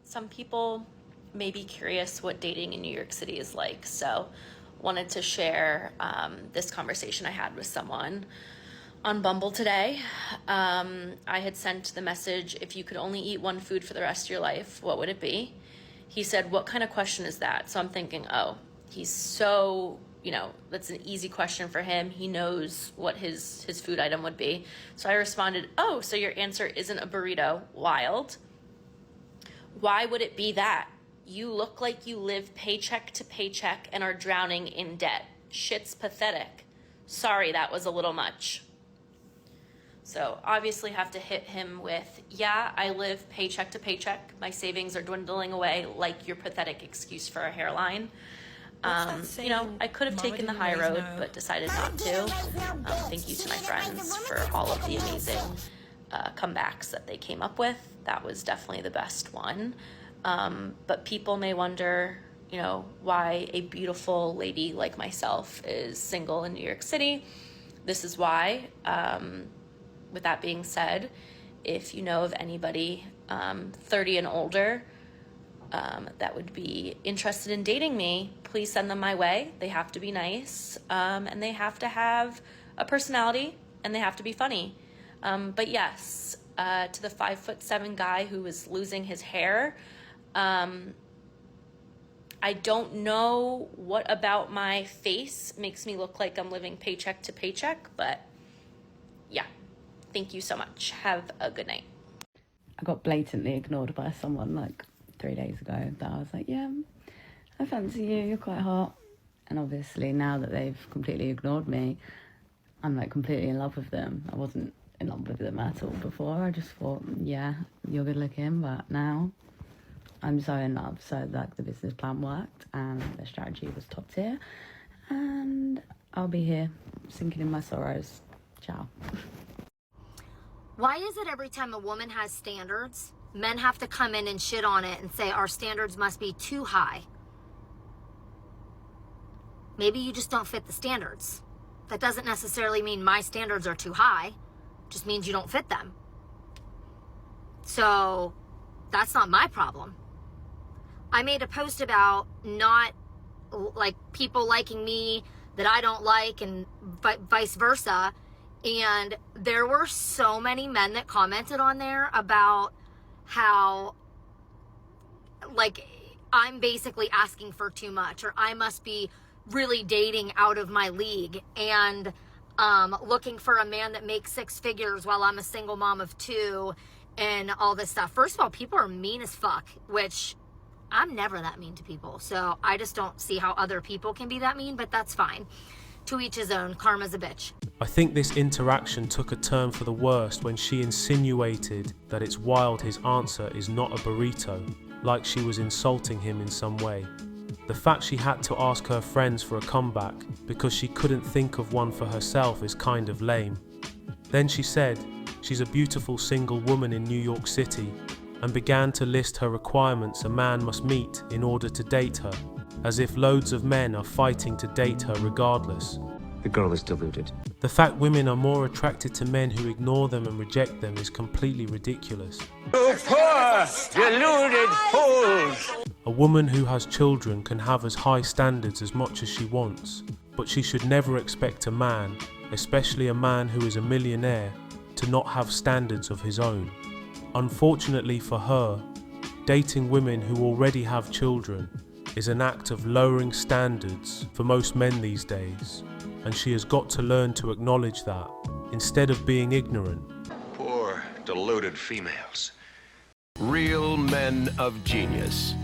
Some people may be curious what dating in New York City is like, so wanted to share this conversation I had with someone on Bumble today. I had sent the message, if you could only eat one food for the rest of your life, what would it be? He said, what kind of question is that? So I'm thinking, oh, he's so, that's an easy question for him. He knows what his food item would be. So I responded, oh, so your answer isn't a burrito. Wild. Why would it be that? You look like you live paycheck to paycheck and are drowning in debt. Shit's pathetic. Sorry, that was a little much. So obviously have to hit him with, yeah, I live paycheck to paycheck. My savings are dwindling away like your pathetic excuse for a hairline. I could have taken the high road, but decided not to. Thank you to my friends for all of the amazing comebacks that they came up with. That was definitely the best one. But people may wonder, why a beautiful lady like myself is single in New York City. This is why. With that being said, if you know of anybody 30 and older that would be interested in dating me, please send them my way. They have to be nice, and they have to have a personality, and they have to be funny. But yes, to the 5'7" guy who was losing his hair, I don't know what about my face makes me look like I'm living paycheck to paycheck, but yeah. Thank you so much. Have a good night. I got blatantly ignored by someone like 3 days ago that I was like, yeah, I fancy you, you're quite hot. And obviously now that they've completely ignored me, I'm like completely in love with them. I wasn't in love with them at all before. I just thought, yeah, you're good looking, but now I'm so in love. So like the business plan worked and the strategy was top tier. And I'll be here sinking in my sorrows. Ciao. Why is it every time a woman has standards, men have to come in and shit on it and say our standards must be too high? Maybe you just don't fit the standards. That doesn't necessarily mean my standards are too high. It just means you don't fit them. So that's not my problem. I made a post about not like people liking me that I don't like and vice versa. And there were so many men that commented on there about how, like, I'm basically asking for too much, or I must be really dating out of my league and looking for a man that makes six figures while I'm a single mom of two and all this stuff. First of all, people are mean as fuck, which I'm never that mean to people. So I just don't see how other people can be that mean, but that's fine. To each his own. Karma's a bitch. I think this interaction took a turn for the worst when she insinuated that it's wild his answer is not a burrito, like she was insulting him in some way. The fact she had to ask her friends for a comeback because she couldn't think of one for herself is kind of lame. Then she said she's a beautiful single woman in New York City and began to list her requirements a man must meet in order to date her, as if loads of men are fighting to date her regardless. The girl is deluded. The fact women are more attracted to men who ignore them and reject them is completely ridiculous. You poor, deluded fools! A woman who has children can have as high standards as much as she wants, but she should never expect a man, especially a man who is a millionaire, to not have standards of his own. Unfortunately for her, dating women who already have children is an act of lowering standards for most men these days, and she has got to learn to acknowledge that, instead of being ignorant. Poor, deluded females. Real men of genius.